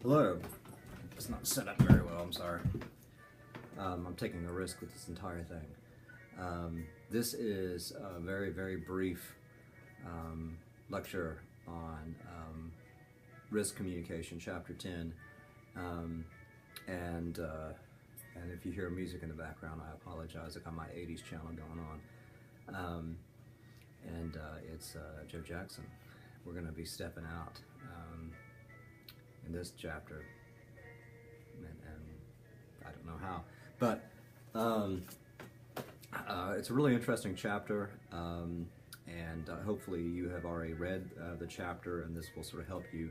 Hello. It's not set up very well, I'm sorry. I'm taking a risk with this entire thing. This is a very, very brief lecture on risk communication, chapter 10. And if you hear music in the background, I apologize. I got my 80s channel going on. It's Joe Jackson. We're going to be stepping out in this chapter, and I don't know how, but it's a really interesting chapter, and hopefully you have already read the chapter, and this will sort of help you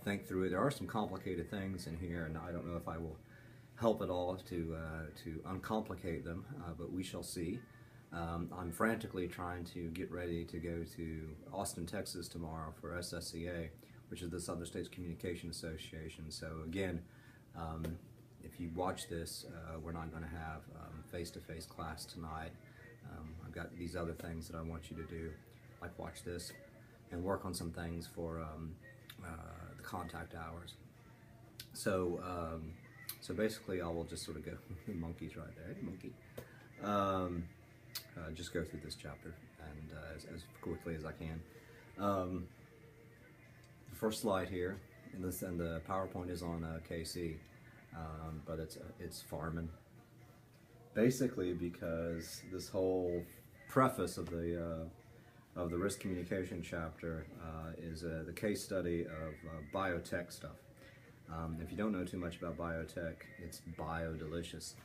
think through it. There are some complicated things in here, and I don't know if I will help at all to uncomplicate them, but we shall see. I'm frantically trying to get ready to go to Austin, Texas tomorrow for SSCA, which is the Southern States Communication Association. So again, if you watch this, we're not going to have face-to-face class tonight. I've got these other things that I want you to do, like watch this and work on some things for the contact hours. So basically I will just sort of go, the monkey's right there, hey monkey. Just go through this chapter and as quickly as I can. The first slide here, and the PowerPoint is on KC, but it's farming. Basically, because this whole preface of the risk communication chapter is the case study of biotech stuff. If you don't know too much about biotech, it's bio-delicious.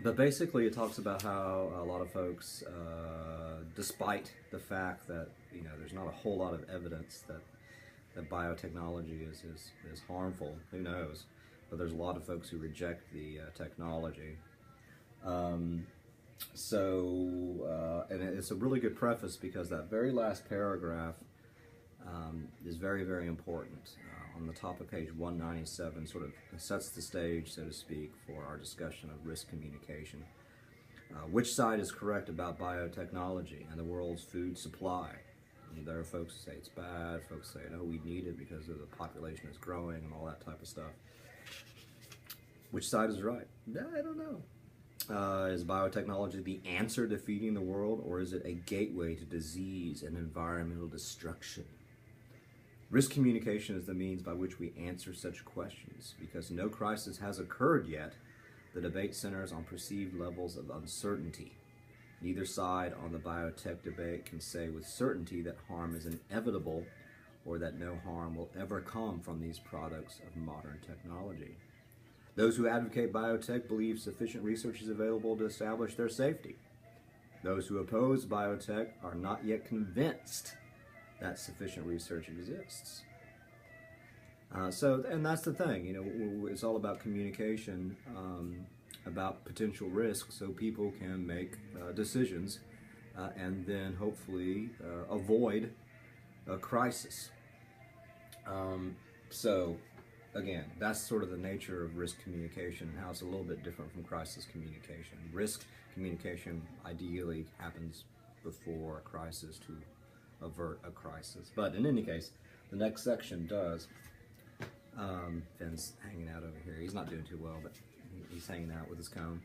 But basically it talks about how a lot of folks, despite the fact that there's not a whole lot of evidence that biotechnology is harmful, who knows, but there's a lot of folks who reject the technology. And it's a really good preface, because that very last paragraph is very, very important. On the top of page 197 sort of sets the stage, so to speak, for our discussion of risk communication. Which side is correct about biotechnology and the world's food supply? And there are folks who say it's bad, folks say, no, we need it because the population is growing and all that type of stuff. Which side is right? I don't know. Is biotechnology the answer to feeding the world, or is it a gateway to disease and environmental destruction? Risk communication is the means by which we answer such questions. Because no crisis has occurred yet, the debate centers on perceived levels of uncertainty. Neither side on the biotech debate can say with certainty that harm is inevitable, or that no harm will ever come from these products of modern technology. Those who advocate biotech believe sufficient research is available to establish their safety. Those who oppose biotech are not yet convinced that sufficient research exists. And that's the thing, it's all about communication, about potential risks, so people can make decisions and then hopefully avoid a crisis. So again, that's sort of the nature of risk communication, and how it's a little bit different from crisis communication. Risk communication ideally happens before a crisis to avert a crisis. But in any case, the next section does. Finn's hanging out over here. He's not doing too well, but he's hanging out with his comb.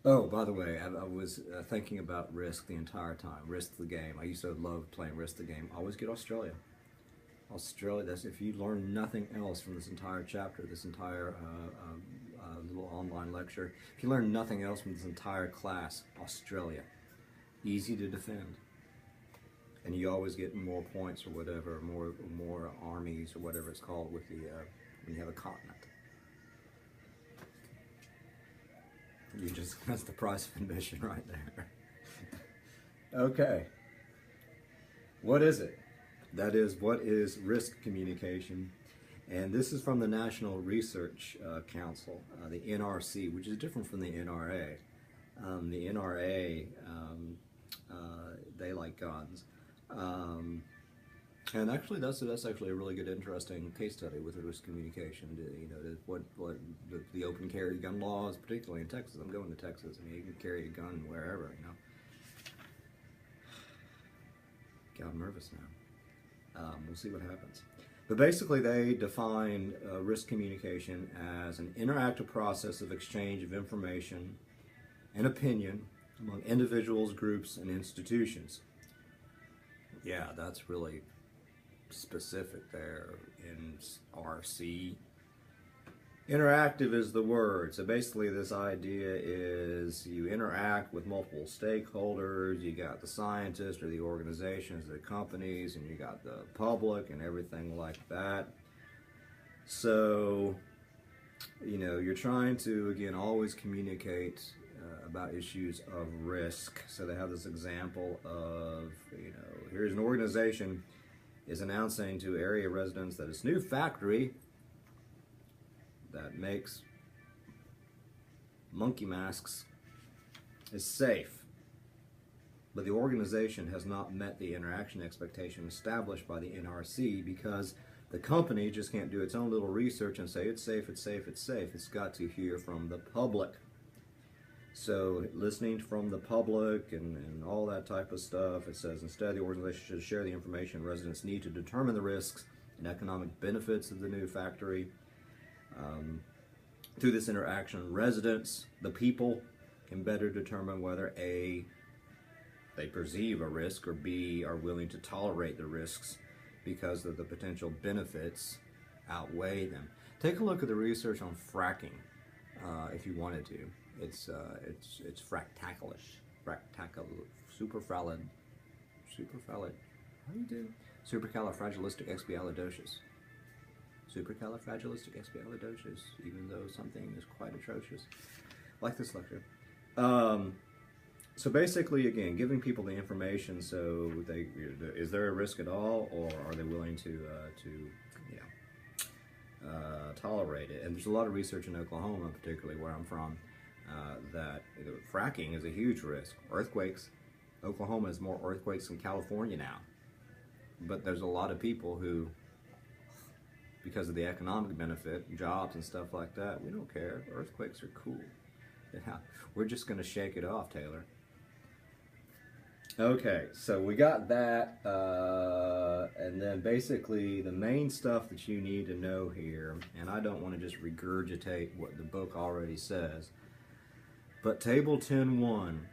Oh, by the way, I was thinking about Risk the entire time. Risk the game. I used to love playing Risk the game. Always get Australia. Australia, that's if you learn nothing else from this entire chapter, this entire little online lecture, if you learn nothing else from this entire class, Australia. Easy to defend, and you always get more points or whatever, more armies or whatever it's called with the when you have a continent. That's the price of admission right there. Okay, what is it? That is, what is risk communication? And this is from the National Research Council, the NRC, which is different from the NRA. The NRA, they like guns, and actually that's actually a really good, interesting case study with the risk communication. What the open carry gun laws, particularly in Texas. I'm going to Texas. I mean, you can carry a gun wherever. God, I'm nervous now. We'll see what happens. But basically, they define risk communication as an interactive process of exchange of information and opinion among individuals, groups, and institutions. Yeah, that's really specific there in RC. Interactive is the word. So basically this idea is you interact with multiple stakeholders. You got the scientists or the organizations, the companies, and you got the public and everything like that. So, you know, you're trying to, again, always communicate about issues of risk. So they have this example of, you know, here's an organization is announcing to area residents that its new factory that makes monkey masks is safe, but the organization has not met the interaction expectation established by the NRC because the company just can't do its own little research and say it's safe, it's safe, it's safe. It's got to hear from the public. So listening from the public and all that type of stuff, it says instead the organization should share the information residents need to determine the risks and economic benefits of the new factory. Through this interaction, residents, the people, can better determine whether A, they perceive a risk, or B, are willing to tolerate the risks because of the potential benefits outweigh them. Take a look at the research on fracking, if you wanted to. It's fractalish, how do you do? Supercalifragilisticexpialidocious. Supercalifragilisticexpialidocious, even though something is quite atrocious. Like this lecture. So basically, again, giving people the information so they, is there a risk at all, or are they willing to tolerate it? And there's a lot of research in Oklahoma, particularly where I'm from, that fracking is a huge risk. Earthquakes. Oklahoma has more earthquakes than California now. But there's a lot of people who, because of the economic benefit, jobs and stuff like that, we don't care. Earthquakes are cool. Yeah, we're just going to shake it off, Taylor. Okay, so we got that, and then basically the main stuff that you need to know here, and I don't want to just regurgitate what the book already says, but Table 10.1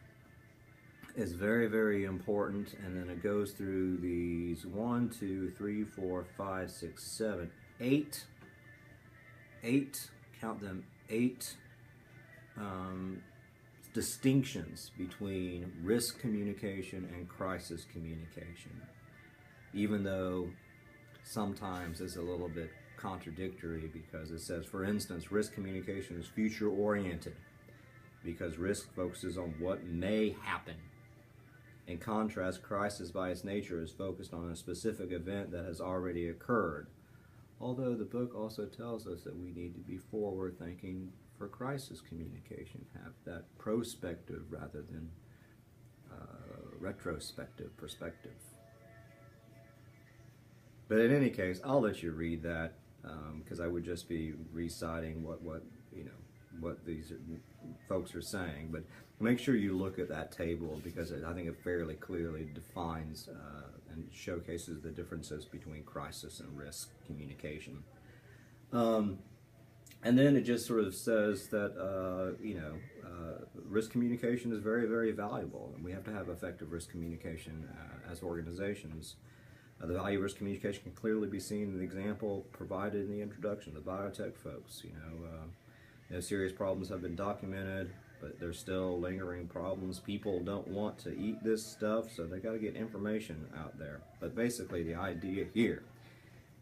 is very, very important, and then it goes through these 1, 2, 3, 4, 5, 6, 7, 8, count them, 8 distinctions between risk communication and crisis communication, even though sometimes it's a little bit contradictory, because it says, for instance, risk communication is future oriented because risk focuses on what may happen. In contrast, crisis by its nature is focused on a specific event that has already occurred. Although the book also tells us that we need to be forward thinking for crisis communication, have that prospective rather than retrospective perspective. But in any case, I'll let you read that, because I would just be reciting what these folks are saying. But make sure you look at that table, because I think it fairly clearly defines and showcases the differences between crisis and risk communication. And then it just sort of says that, risk communication is very, very valuable, and we have to have effective risk communication as organizations. The value of risk communication can clearly be seen in the example provided in the introduction, the biotech folks. Serious problems have been documented, but there's still lingering problems. People don't want to eat this stuff, so they got to get information out there. But basically, the idea here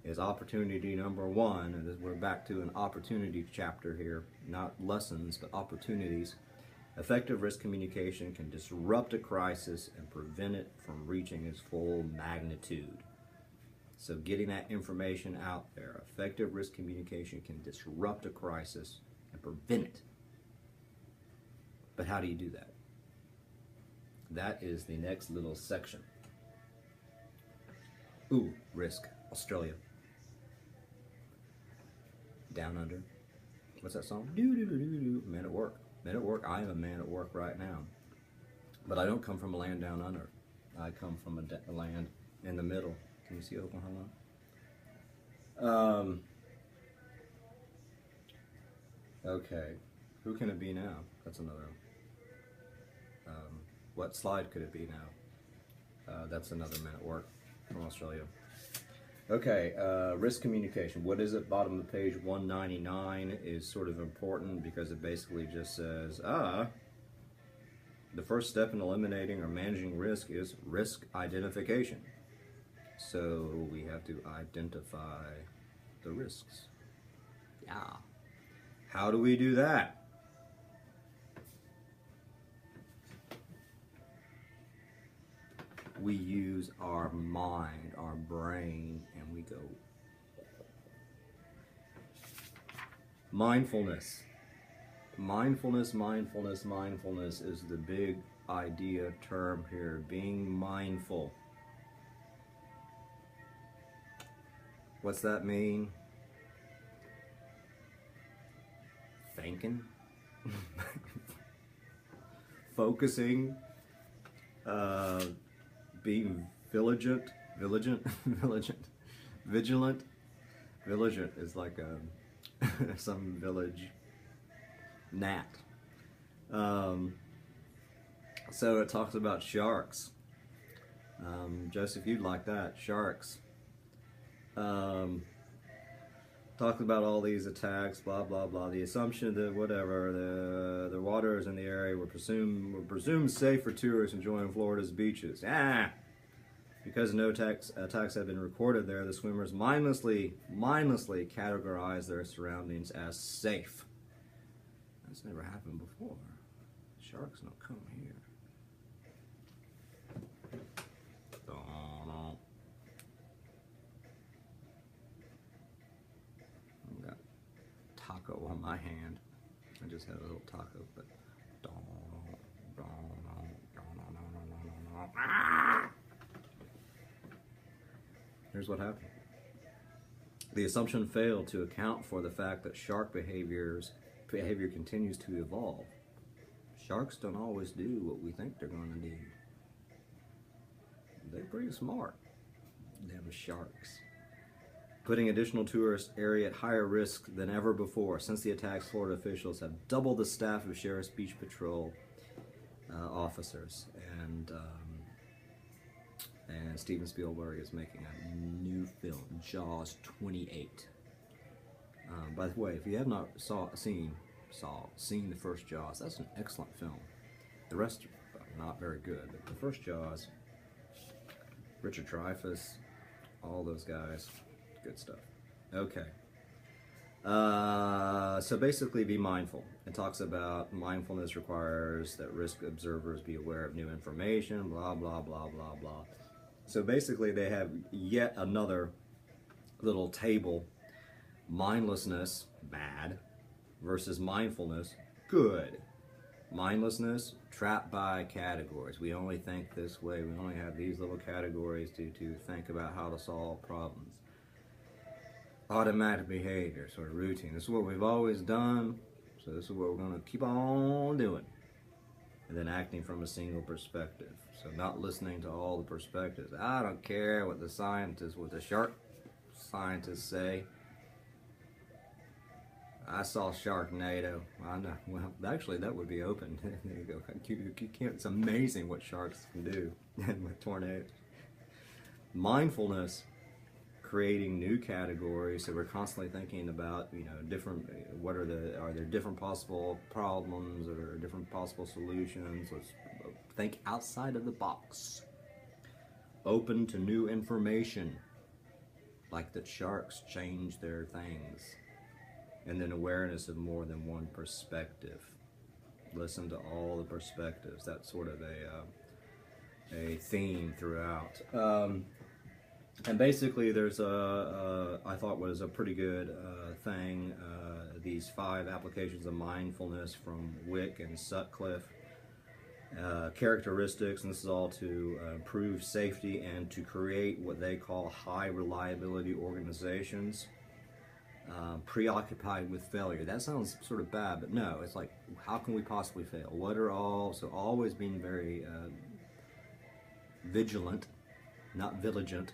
is opportunity number one, and we're back to an opportunity chapter here, not lessons, but opportunities. Effective risk communication can disrupt a crisis and prevent it from reaching its full magnitude. So getting that information out there, effective risk communication can disrupt a crisis and prevent it. But how do you do that? That is the next little section. Ooh, risk. Australia. Down Under. What's that song? Do-do-do-do-do. Man at work. Man at work. I am a man at work right now. But I don't come from a land down under. I come from a land in the middle. Can you see Oklahoma? Okay. Who can it be now? That's another. What slide could it be now? That's another Men at Work from Australia. Okay, risk communication. What is it? Bottom of page 199 is sort of important because it basically just says, the first step in eliminating or managing risk is risk identification. So we have to identify the risks. Yeah. How do we do that? We use our mind, our brain, and we go. Mindfulness. Mindfulness is the big idea term here. Being mindful. What's that mean? Thinking. Focusing. Being vigilant. Vigilant is like some village gnat. So it talks about sharks. Joseph, you'd like that. Sharks. Talks about all these attacks, blah blah blah. The assumption that whatever the waters in the area were presumed safe for tourists enjoying Florida's beaches. Because no attacks have been recorded there, the swimmers mindlessly categorize their surroundings as safe. That's never happened before. Sharks don't come here. I've got taco on my hand. I just had a little taco, but here's what happened. The assumption failed to account for the fact that shark behavior continues to evolve. Sharks don't always do what we think they're going to do. They're pretty smart, them sharks. Putting additional tourist area at higher risk than ever before. Since the attacks, Florida officials have doubled the staff of Sheriff's Beach Patrol officers. And Steven Spielberg is making a new film, Jaws 28. By the way, if you have not seen the first Jaws, that's an excellent film. The rest are not very good, but the first Jaws, Richard Dreyfuss, all those guys, good stuff. Okay. So basically, be mindful. It talks about mindfulness requires that risk observers be aware of new information, blah, blah, blah, blah, blah. So basically, they have yet another little table. Mindlessness, bad, versus mindfulness, good. Mindlessness, trapped by categories. We only think this way. We only have these little categories to think about how to solve problems. Automatic behavior, sort of routine. This is what we've always done, so this is what we're going to keep on doing. And then acting from a single perspective. So not listening to all the perspectives. I don't care what the shark scientists say. I saw Sharknado. I know. Well, actually, that would be open. There you go. You can't, it's amazing what sharks can do with tornadoes. Mindfulness, creating new categories. So we're constantly thinking about, different. Are there different possible problems or different possible solutions? Let's think outside of the box. Open to new information, like that sharks change their things. And then awareness of more than one perspective. Listen to all the perspectives. That's sort of a theme throughout. And basically, there's I thought was a pretty good thing. These 5 applications of mindfulness from Wick and Sutcliffe. Characteristics, and this is all to improve safety and to create what they call high reliability organizations. Preoccupied with failure. That sounds sort of bad, but no, it's like, how can we possibly fail? So always being very vigilant, not vigilant,